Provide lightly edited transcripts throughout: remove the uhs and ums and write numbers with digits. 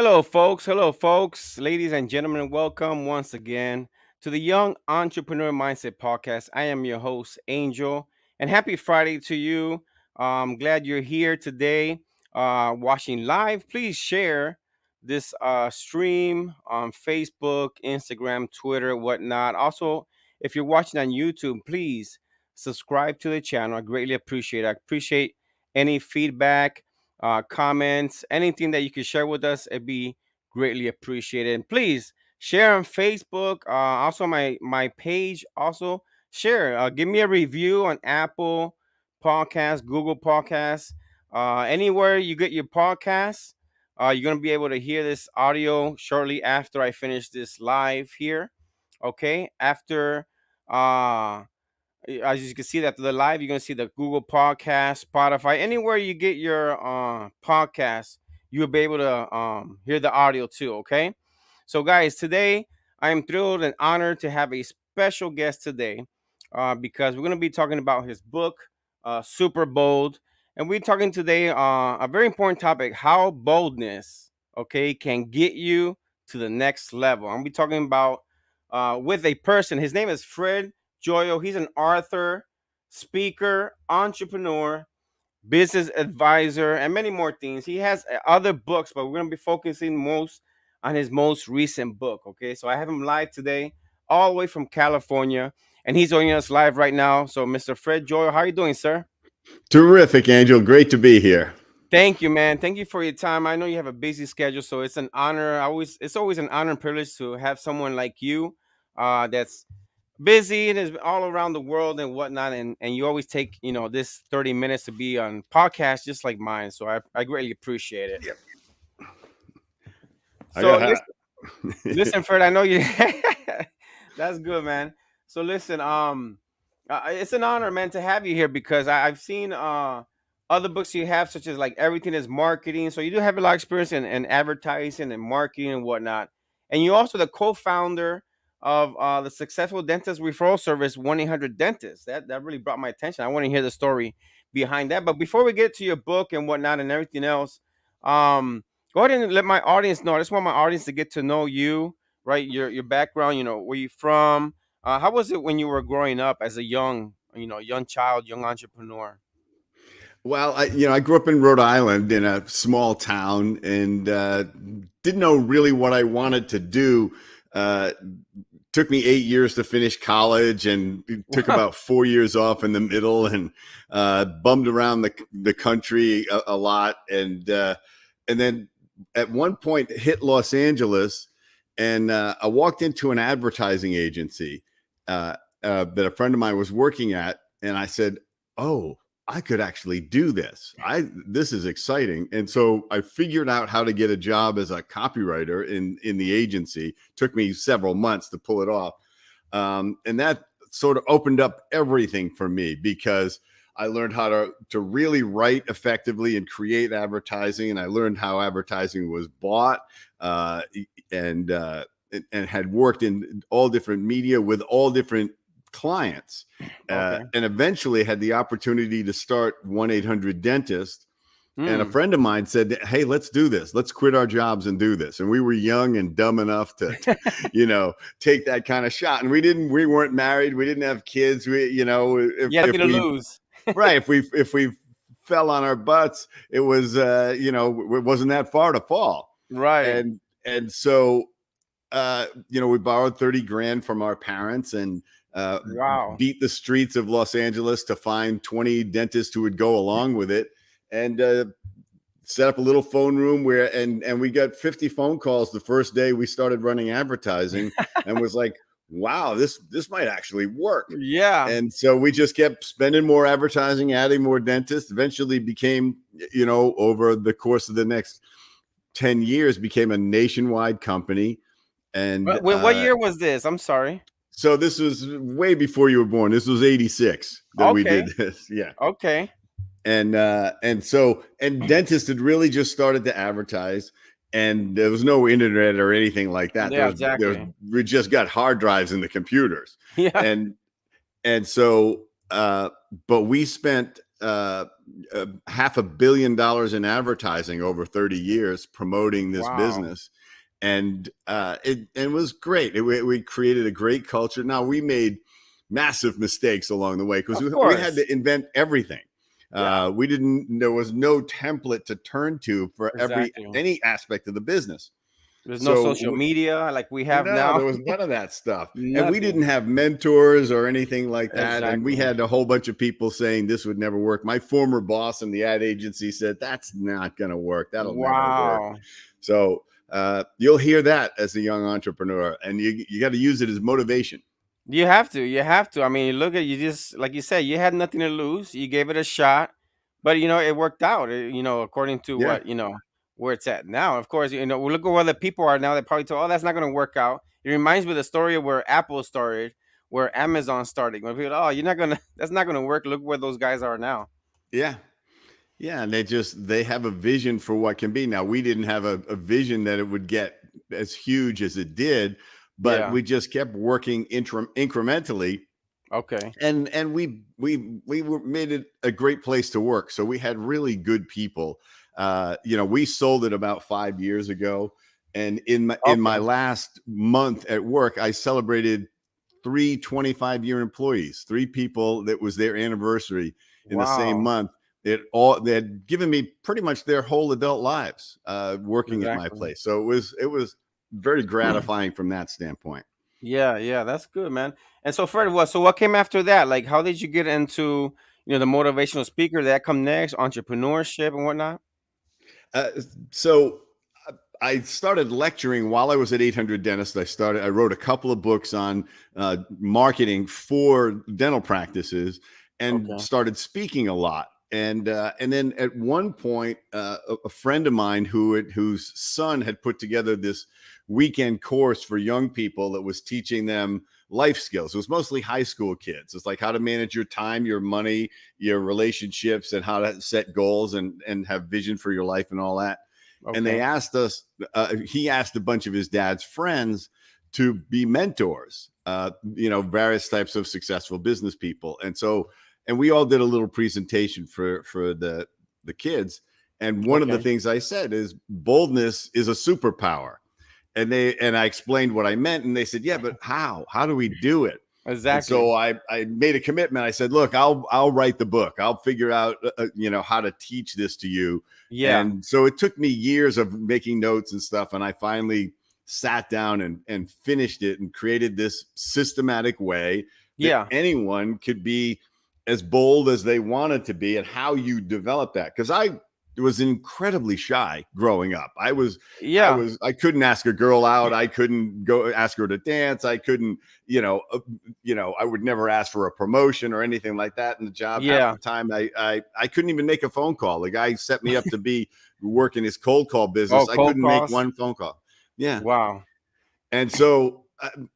Hello, folks. Hello, folks. Ladies and gentlemen, welcome once again to the Young Entrepreneur Mindset Podcast. I am your host, Angel, and happy Friday to you. I'm glad you're here today watching live. Please share this stream on Facebook, Instagram, Twitter, whatnot. Also, if you're watching on YouTube, please subscribe to the channel. I greatly appreciate it. I appreciate any feedback, comments, anything that you can share with us, it'd be greatly appreciated. And please share on Facebook, also my page. Also share, give me a review on Apple Podcasts, Google Podcasts, anywhere you get your podcasts. You're gonna be able to hear this audio shortly after I finish this live here. Okay, after as you can see that the live, you're gonna see the Google Podcast, Spotify, anywhere you get your podcast, you'll be able to hear the audio too. Okay, so guys, today I am thrilled and honored to have a special guest today, because we're gonna be talking about his book, Super Bold, and we're talking today a very important topic: how boldness, okay, can get you to the next level. I'm gonna be talking about with a person. His name is Fred Joyo. He's an author, speaker, entrepreneur, business advisor, and many more things. He has other books, but we're going to be focusing most on his most recent book. Okay, so I have him live today, all the way from California, and he's joining us live right now. So, Mr. Fred Joyo, how are you doing, sir? Terrific, Angel. Great to be here. Thank you, man. Thank you for your time. I know you have a busy schedule, so it's an honor. It's always an honor and privilege to have someone like you, that's busy and is all around the world and whatnot, and you always take this 30 minutes to be on podcasts just like mine, so I greatly appreciate it. Yep. I So got listen, Fred, I know you. That's good, man. So listen, it's an honor, man, to have you here because I've seen other books you have, such as like Everything is Marketing. So you do have a lot of experience in advertising and marketing and whatnot. And you're also the co-founder of the successful dentist referral service 1-800 Dentist. That really brought my attention. I want to hear the story behind that. But before we get to your book and whatnot and everything else, go ahead and let my audience know. I just want my audience to get to know you, right? Your background, where you from. How was it when you were growing up as a young child, young entrepreneur? Well, I grew up in Rhode Island in a small town and didn't know really what I wanted to do. Uh, Took me 8 years to finish college and it took about 4 years off in the middle and bummed around the country a lot. And then at one point hit Los Angeles and I walked into an advertising agency that a friend of mine was working at. And I said, oh, I could actually do this. This is exciting. And so I figured out how to get a job as a copywriter in the agency. Took me several months to pull it off. And that sort of opened up everything for me because I learned how to really write effectively and create advertising. And I learned how advertising was bought and had worked in all different media with all different clients, Okay. and eventually had the opportunity to start 1-800 Dentist. And a Mm. friend of mine said, hey, let's do this. Let's quit our jobs and do this. And we were young and dumb enough to take that kind of shot. And we weren't married. We didn't have kids. You had nothing if to we, lose. right. If we fell on our butts, it was, it wasn't that far to fall. Right. And so, we borrowed 30 grand from our parents and Wow. beat the streets of Los Angeles to find 20 dentists who would go along with it, and set up a little phone room and we got 50 phone calls the first day we started running advertising, and was like, wow, this might actually work. Yeah. And so we just kept spending more advertising, adding more dentists. Eventually became, over the course of the next 10 years, became a nationwide company. And What year was this? I'm sorry. so this was way before you were born. This was 86 that we Okay. did this. Yeah. Okay. And dentists had really just started to advertise, and there was no internet or anything like that. Yeah, exactly. We just got hard drives in the computers. Yeah. And so but we spent uh, $500 million in advertising over 30 years promoting this Wow. business. And it was great. We created a great culture. Now, we made massive mistakes along the way because Of we had course. to invent everything. Yeah. We didn't. There was no template to turn to for Exactly. any aspect of the business. There's no social So media like we have no, now. there was none of that stuff. And we didn't Nothing. have mentors or anything like that. And we Exactly. had a whole bunch of people saying this would never work. My former boss in the ad agency said, that's not going to work. That'll never work. Wow. So you'll hear that as a young entrepreneur, and you got to use it as motivation. You have to. You have to. I mean, look at you. Just like you said, you had nothing to lose. You gave it a shot, but it worked out. According to Yeah. what where it's at now. Of course, look at where the people are now. They probably told, "Oh, that's not going to work out." It reminds me of the story of where Apple started, where Amazon started. When people, "Oh, you're not gonna. That's not going to work." Look where those guys are now. Yeah. Yeah. And they have a vision for what can be. Now, we didn't have a vision that it would get as huge as it did, but Yeah. we just kept working incrementally, Okay. and made it a great place to work. So we had really good people. We sold it about 5 years ago, and in my Okay. last month at work, I celebrated three 25-year employees, three people that was their anniversary in the same Wow. month. They had given me pretty much their whole adult lives working at my Exactly. place. So it was very gratifying from that standpoint. Yeah, yeah, that's good, man. And so, Fred, what came after that? Like, how did you get into the motivational speaker? Did that come next, entrepreneurship and whatnot? Uh, so I started lecturing while I was at 800 Dentist. I wrote a couple of books on marketing for dental practices and Okay, started speaking a lot. And then at one point, a friend of mine whose son had put together this weekend course for young people that was teaching them life skills. It was mostly high school kids. It's like how to manage your time, your money, your relationships, and how to set goals and have vision for your life and all that. And they okay, asked us, he asked a bunch of his dad's friends to be mentors, various types of successful business people. And we all did a little presentation for the kids. And one of the okay. things I said is boldness is a superpower. And I explained what I meant, and they said, yeah, but how do we do it? And Exactly. so I made a commitment. I said, look, I'll write the book. I'll figure out how to teach this to you. Yeah, And so it took me years of making notes and stuff, and I finally sat down and finished it and created this systematic way that yeah, anyone could be as bold as they wanted to be, and how you develop that. Because I was incredibly shy growing up. yeah, I couldn't ask a girl out. I couldn't go ask her to dance. I couldn't, I would never ask for a promotion or anything like that in the job. Half yeah. the time, I couldn't even make a phone call. The guy set me up to be working his cold call Oh, business. I cold couldn't make calls. one phone call. Yeah, Wow. and so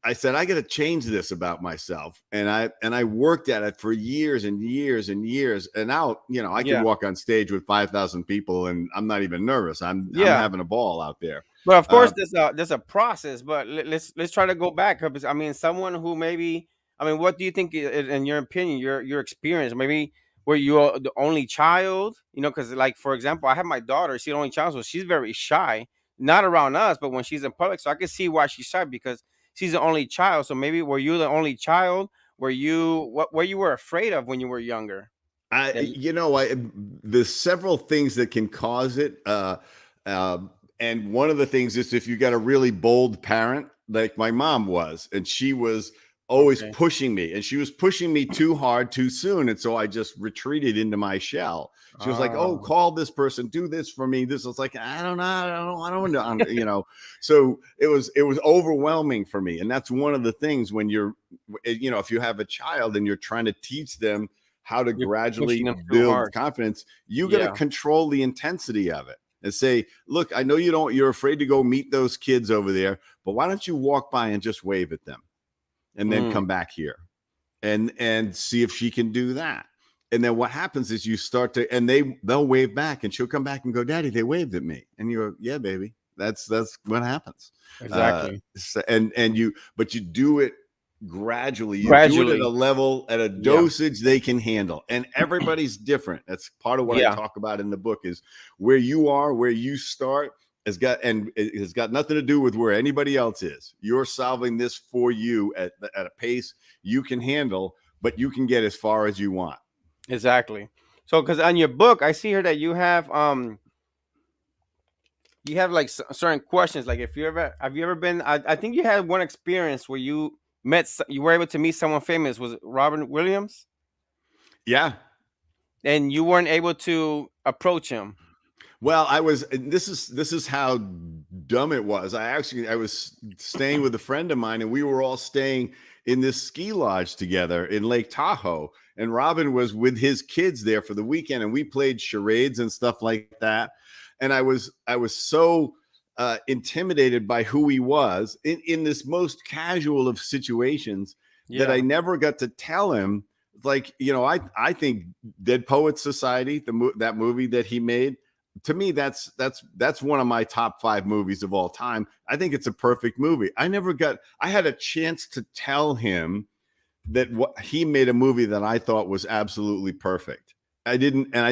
I said, I got to change this about myself. And I worked at it for years and years and years. And now, I can Yeah, walk on stage with 5,000 people and I'm not even nervous. I'm yeah. having a ball out there. But of Uh, course, there's a process. But let's try to go back. 'Cause, I mean, someone who maybe, I mean, what do you think, in your opinion, your experience? Maybe were you the only child? Because like for example, I have my daughter. She's the only child, so she's very shy. Not around us, but when she's in public, so I can see why she's shy because she's the only child. So maybe were you the only child? Were you what you were afraid of when you were younger? I, That you know, I there's several things that can cause it. Uh, and one of the things is if you got a really bold parent, like my mom was, and she was always okay. pushing me, and she was pushing me too hard too soon, and so I just retreated into my shell. She was like, "Oh, Ah, call this person, do this for me." This was like, I don't know, I don't know. So it was overwhelming for me, and that's one of the things when if you have a child and you're trying to teach them how to you're pushing gradually them too build hard. confidence, you got to Yeah. control the intensity of it and say, look, I know you're afraid to go meet those kids over there, but why don't you walk by and just wave at them and then come Mm, back here and see if she can do that. And then what happens is you start to, and they'll wave back, and she'll come back and go, Daddy, they waved at me. And you go, yeah, baby, that's what happens. exactly. And but you do it gradually. You do it at a Gradually. level, at a Yeah. dosage they can handle. And everybody's different. That's part of what I Yeah. talk about in the book is where you are, where you start it has got nothing to do with where anybody else is. You're solving this for you at a pace you can handle, but you can get as far as you want. Exactly. So, because on your book, I see here that you have like certain questions. Like, if you ever have you ever been? I think you had one experience where you were able to meet someone famous. Was it Robin Williams? Yeah. And you weren't able to approach him. Well, this is how dumb it was. I was staying with a friend of mine, and we were all staying in this ski lodge together in Lake Tahoe. And Robin was with his kids there for the weekend, and we played charades and stuff like that. And I was so intimidated by who he was in this most casual of situations that I Yeah. never got to tell him. Like, I think Dead Poets Society, that movie that he made, to me, that's one of my top 5 movies of all time. I think it's a perfect movie. I had a chance to tell him that he made a movie that I thought was absolutely perfect. I didn't, and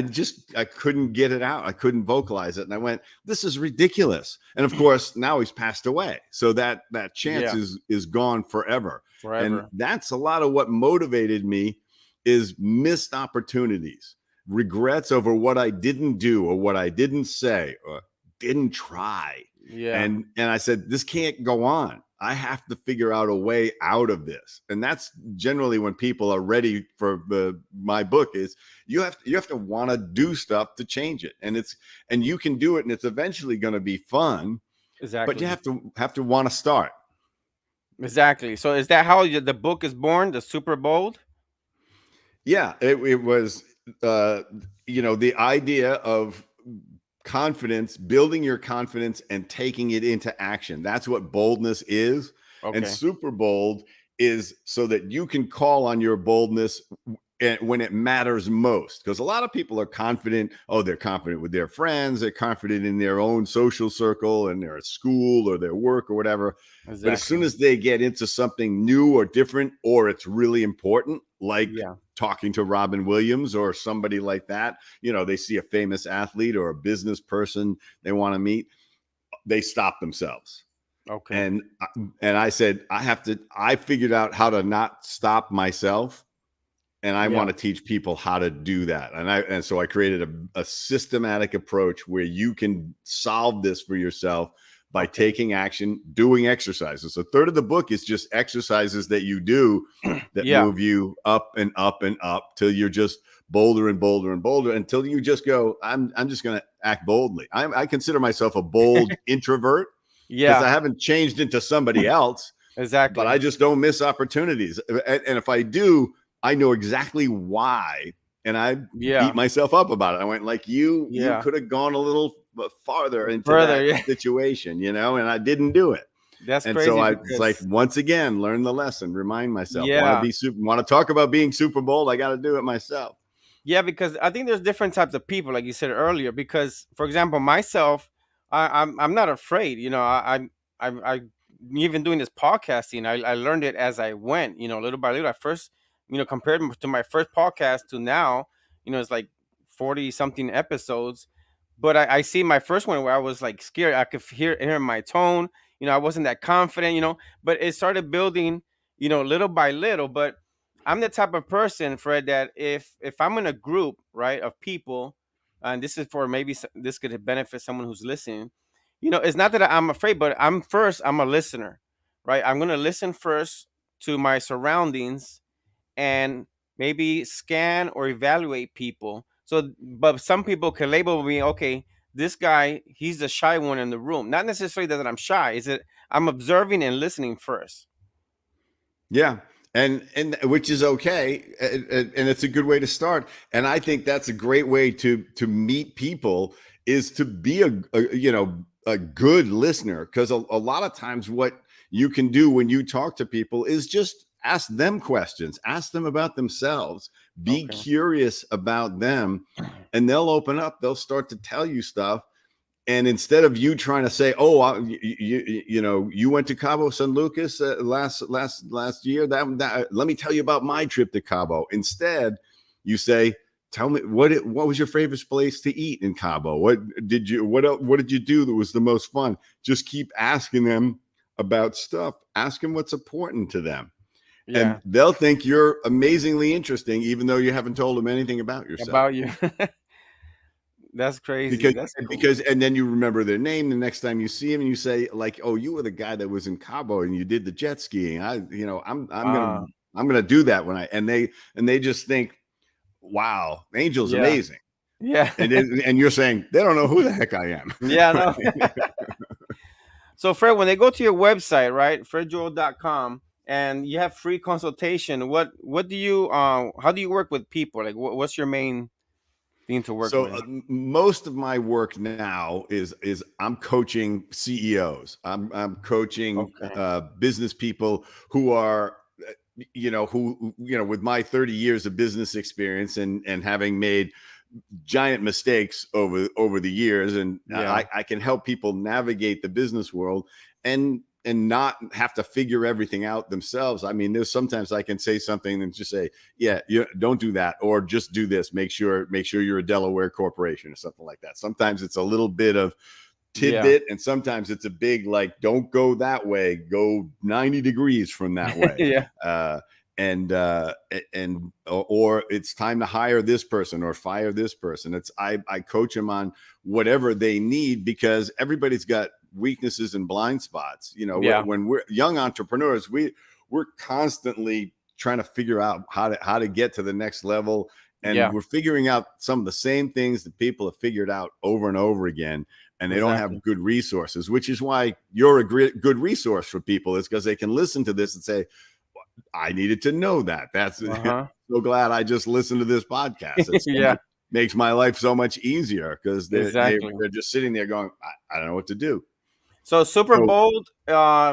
I couldn't get it out. I couldn't vocalize it. And I went, this is ridiculous. And of course, now he's passed away. So that chance Yeah. is gone forever. And Forever. that's a lot of what motivated me is missed opportunities, regrets over what I didn't do or what I didn't say or didn't try. Yeah. And I said, this can't go on. I have to figure out a way out of this. And that's generally when people are ready for my book is you have to want to do stuff to change it. And you can do it, and it's eventually going to be fun, but you Exactly. have to want to start. Exactly. So, is that how the book is born? The Super Bold. Yeah, it was the idea of confidence, building your confidence and taking it into action. That's what boldness is. And Okay. super bold is so that you can call on your boldness when it matters most. Because a lot of people are confident. Oh, they're confident with their friends. They're confident in their own social circle and they're at school or their work or whatever. But as soon Exactly. as they get into something new or different, or it's really important, like Yeah. talking to Robin Williams or somebody like that, they see a famous athlete or a business person they want to meet, they stop themselves. Okay. And I said, I figured out how to not stop myself, and I Yeah. want to teach people how to do that. And so I created a systematic approach where you can solve this for yourself by Okay. taking action, doing exercises. A third of the book is just exercises that you do that Yeah. move you up and up and up till you're just bolder and bolder and bolder until you just go, I'm just going to act boldly. I consider myself a bold introvert because Yeah. I haven't changed into somebody else, but Exactly. I just don't miss opportunities. And if I do, I know exactly why, and I beat Yeah. myself up about it. I went like, you Yeah. could have gone a little farther into Further. that Yeah. situation, and I didn't do it. That's And so crazy it's like, because once again, learn the lesson, remind myself, yeah. want to talk about being super bold, I got to do it myself. Yeah, because I think there's different types of people, like you said earlier. Because, for example, myself, I'm not afraid. I even doing this podcasting, I learned it as I went. Little by little. I first, compared to my first podcast to now, it's like 40 something episodes. But I see my first one where I was like scared. I could hear my tone. I wasn't that confident. But it started building. Little by little. But I'm the type of person, Fred, that if I'm in a group, right, of people, and this is for maybe this could benefit someone who's listening. It's not that I'm afraid, but I'm a listener, right? I'm gonna listen first to my surroundings and maybe scan or evaluate people. So, but some people can label me, okay, this guy, he's the shy one in the room. Not necessarily that I'm shy, is it I'm observing and listening first. Yeah. And which is okay, and it's a good way to start. And I think that's a great way to meet people is to be a good listener, because a lot of times what you can do when you talk to people is just ask them questions, ask them about themselves, be Okay. curious about them, and they'll open up, they'll start to tell you stuff. And instead of you trying to say, "Oh, you went to Cabo San Lucas last year," that let me tell you about my trip to Cabo. Instead, you say, "Tell me what was your favorite place to eat in Cabo? What did you do that was the most fun?" Just keep asking them about stuff. Ask them what's important to them, and Yeah, they'll think you're amazingly interesting, even though you haven't told them anything about yourself. about you. That's crazy. because That's cool. because and then you remember their name the next time you see them, and you say, like, "Oh, you were the guy that was in Cabo and you did the jet skiing. Ah, I'm gonna do that when I," and they just think, "Wow, Angel's yeah, amazing." yeah, And you're saying they don't know who the heck I am. yeah. No. So, Fred, when they go to your website, right, fredjoel.com, and you have free consultation, what do you how do you work with people? Like, what's your main thing to work So with? most of my work now is I'm coaching CEOs. I'm coaching Okay. business people who are with my 30 years of business experience and having made giant mistakes over the years, and Yeah. I can help people navigate the business world and not have to figure everything out themselves. I mean, there's sometimes I can say something and just say, "Yeah, you don't do that," or "Just do this. Make sure you're a Delaware corporation," or something like that. Sometimes it's a little bit of Yeah. tidbit, and sometimes it's a big, like, "Don't go that way, go 90 degrees from that way." Yeah. uh and or it's time to hire this person or fire this person. I coach them on whatever they need, because everybody's got weaknesses and blind spots. Yeah. When we're young entrepreneurs, we're constantly trying to figure out how to get to the next level, and Yeah. we're figuring out some of the same things that people have figured out over and over again, and they don't have Exactly. good resources, which is why you're a good resource for people, is because they can listen to this and say, "I needed to know that." That's Uh-huh. so glad I just listened to this podcast. It's so Yeah. much makes my life so much easier, because Exactly. they're just sitting there going, I don't know what to do. So Super So Bold,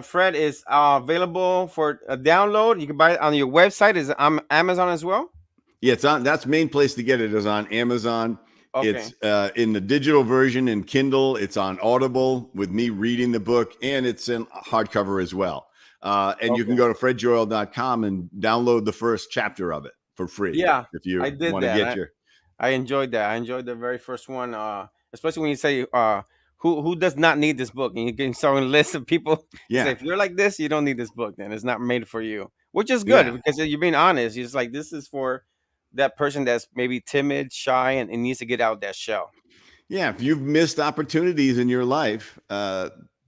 Fred, is available for a download. You can buy it on your website. Is it on Amazon as well? yeah, it's on. That's main place to get it is on Amazon. Okay. It's in the digital version in Kindle. It's on Audible with me reading the book, and it's in hardcover as well. And you can Okay. go to fredjoel.com and download the first chapter of it for free Yeah, if I you did want to that. get your. I enjoyed that. I enjoyed the very first one, especially when you say, who does not need this book, and you can start a list of people. You say, Yeah, if you're like this, you don't need this book. Then it's not made for you, which is good yeah. because you're being honest. It's like this is for that person that's maybe timid, shy, and needs to get out that shell. Yeah, if you've missed opportunities in your life,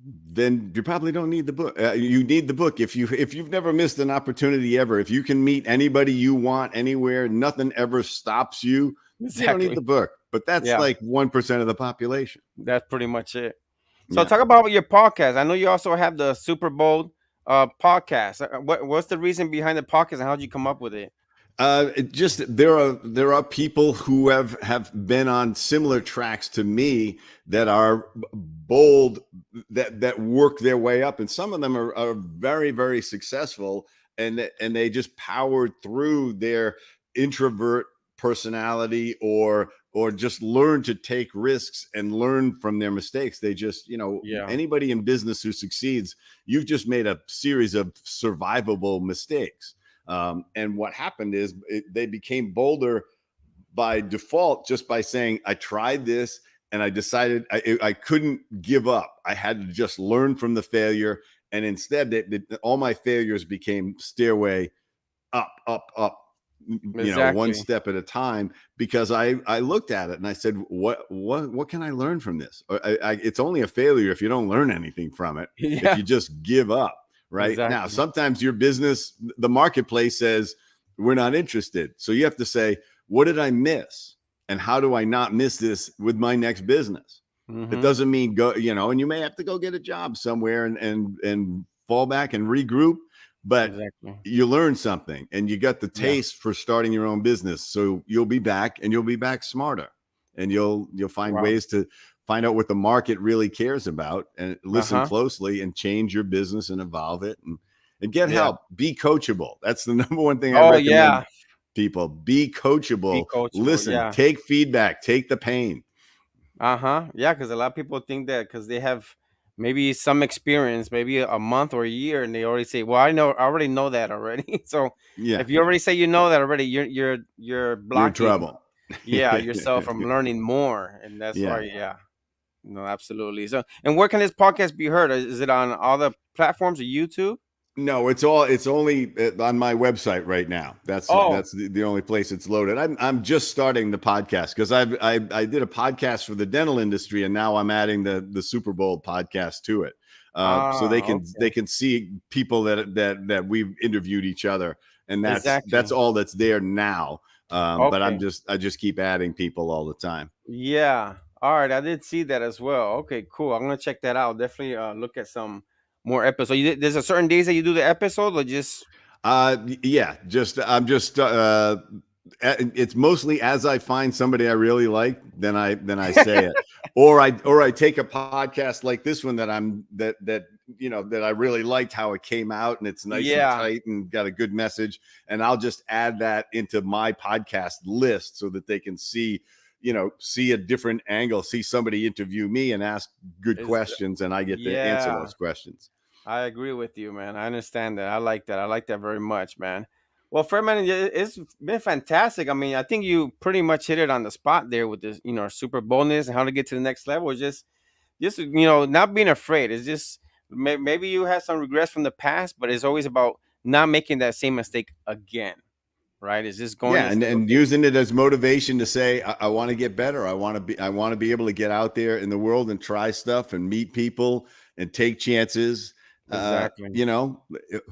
then you probably don't need the book. You need the book if you've never missed an opportunity ever. If you can meet anybody you want anywhere, nothing ever stops you. You don't need Exactly. the book. But that's Yeah, like 1% of the population. that's pretty much it. So Yeah. talk about your podcast. I know you also have the Super Bowl podcast. What's the reason behind the podcast, and how did you come up with it? It just there are people who have been on similar tracks to me that are bold, that work their way up, and some of them are very, very successful, and they just powered through their introvert personality, or just learn to take risks and learn from their mistakes. They just, Yeah, anybody in business who succeeds, you've just made a series of survivable mistakes. And what happened is they became bolder by default, just by saying, "I tried this and I decided I couldn't give up. I had to just learn from the failure." And instead, all my failures became stairway up, up, up, one exactly. step at a time, because I looked at it and I said, what can I learn from this? It's only a failure if you don't learn anything from it, if Yeah, you just give up. Right now, exactly. sometimes your business, the marketplace says, "We're not interested." So you have to say, "What did I miss? And how do I not miss this with my next business?" It Mm-hmm. doesn't mean go, and you may have to go get a job somewhere and fall back and regroup, but Exactly. you learn something and you got the Yeah. taste for starting your own business. So you'll be back, and you'll be back smarter, and you'll find Wow. ways to find out what the market really cares about, and Uh listen huh. closely and change your business and evolve it, and get Yeah. help. Be coachable. That's the number one thing I Oh recommend yeah. people. Be Be coachable. coachable. Listen, Yeah. take feedback, take the pain. Uh-huh. Yeah, because a lot of people think that because they have maybe some experience, maybe a month or a year, and they already say, "Well, I already know that already." So Yeah, if you already say you know that already, you're you're in blocking, trouble. yeah, yourself from learning more, and that's why, Yeah. yeah, no, absolutely. So, and where can this podcast be heard? Is it on all the platforms or YouTube? No, it's only on my website right now. Oh, That's the only place it's loaded. I'm just starting the podcast because I did a podcast for the dental industry, and now I'm adding the Super Bowl podcast to it. So they okay, can see people that we've interviewed each other, and that's exactly. all that's there now. But Okay. I just keep adding people all the time. Yeah. All right. I did see that as well. Okay, cool. I'm gonna check that out. Definitely look at some more episodes. There's a certain days that you do the episode, or just Yeah, just I'm just it's mostly as I find somebody I really like, then I say it, or I take a podcast like this one that that I really liked how it came out and it's nice and yeah, tight and got a good message, and I'll just add that into my podcast list so that they can see see a different angle, see somebody interview me and ask good is questions, and I get to answer yeah. those questions. I agree with you, man. I understand that. I like that. I like that very much, man. Well, Fredman, it's been fantastic. I mean, I think you pretty much hit it on the spot there with this, super boldness and how to get to the next level. Just not being afraid. It's just maybe you had some regrets from the past, but it's always about not making that same mistake again, right? It's just going Yeah, and say, and okay, using it as motivation to say, I want to get better. I want to be able to get out there in the world and try stuff and meet people and take chances. exactly,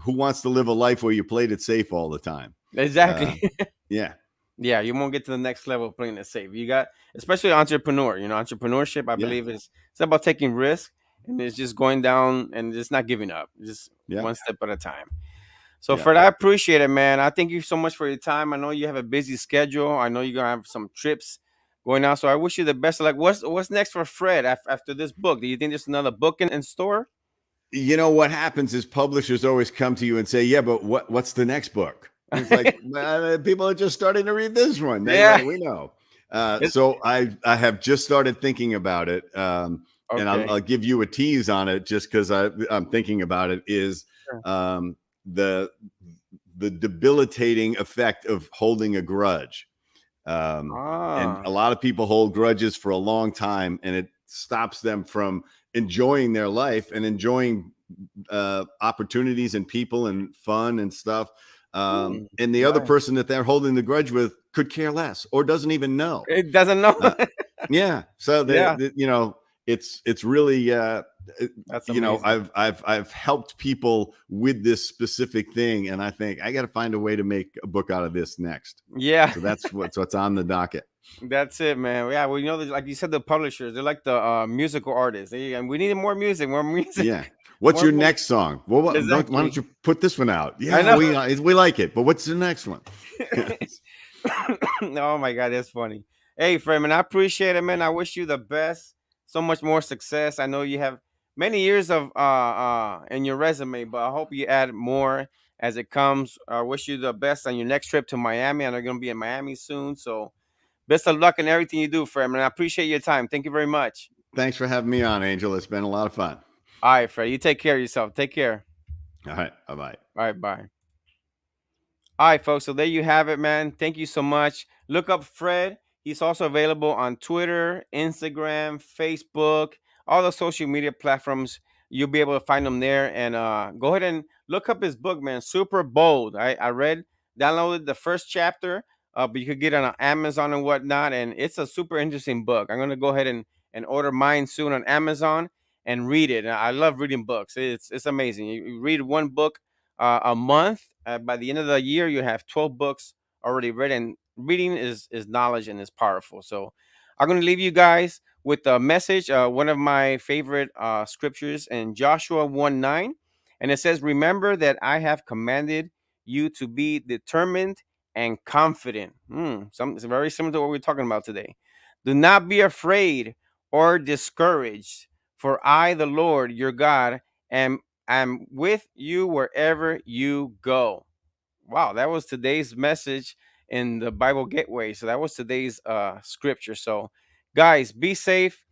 Who wants to live a life where you played it safe all the time? exactly. Uh, yeah, Yeah, you won't get to the next level playing it safe. You got, especially entrepreneur. Entrepreneurship. I yeah, believe it's about taking risk, and it's just going down and just not giving up, just yeah, one step at a time. So, yeah. Fred, I appreciate it, man. I thank you so much for your time. I know you have a busy schedule. I know you're gonna have some trips going on. So, I wish you the best. Like, what's next for Fred after this book? Do you think there's another book in store? You know what happens is publishers always come to you and say, "Yeah, but what's the next book?" And it's like people are just starting to read this one. Yeah. We know. It, So I have just started thinking about it, and okay. I'll give you a tease on it just because I'm thinking about it. Is Sure. um, the the debilitating effect of holding a grudge. Um, and Ah. a lot of people hold grudges for a long time, and it stops them from enjoying their life and enjoying opportunities and people and fun and stuff. And the other Right. person that they're holding the grudge with could care less or doesn't even know. It doesn't know. Uh, yeah. So Yeah. it's really That's amazing. I've helped people with this specific thing, and I think I got to find a way to make a book out of this next. Yeah. So that's what's on the docket. That's it, man. Yeah, well, like you said, the publishers, they're like the musical artists. And we need more music, more music, Yeah. What's more your music. next song? Well, why don't Exactly. you put this one out? I Yeah, know. we like it, but what's the next one? Oh my God, that's funny. Hey, Freeman, I appreciate it, man. I wish you the best. So much more success. I know you have many years of in your resume, but I hope you add more as it comes. I wish you the best on your next trip to Miami. I know you're gonna be in Miami soon, so best of luck in everything you do, Freeman. I appreciate your time. Thank you very much. Thanks for having me on, Angel. It's been a lot of fun. All right, Fred. You take care of yourself. Take care. All right. Bye bye. All right, bye. All right, folks. So there you have it, man. Thank you so much. Look up Fred. He's also available on Twitter, Instagram, Facebook, all the social media platforms. You'll be able to find him there. And go ahead and look up his book, man. Super bold. I read, downloaded the first chapter, but you could get it on Amazon and whatnot. And it's a super interesting book. I'm gonna go ahead and order mine soon on Amazon and read it. And I love reading books. It's amazing. You read one book a month. By the end of the year, you have 12 books already read, and reading is knowledge and is powerful. So I'm going to leave you guys with a message. One of my favorite scriptures in Joshua 1:9, and it says, "Remember that I have commanded you to be determined and confident." It's very similar to what we're talking about today. Do not be afraid or discouraged, for I, the Lord your God, am with you wherever you go. Wow, that was today's message in the Bible Gateway. So that was today's scripture. So Guys, be safe.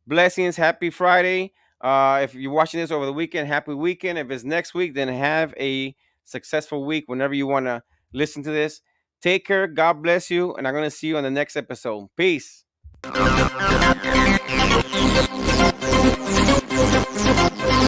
Blessings. Happy Friday. If you're watching this over the weekend, happy weekend. If it's next week, then have a successful week whenever you want to listen to this. Take care. God bless you. And I'm going to see you on the next episode. Peace.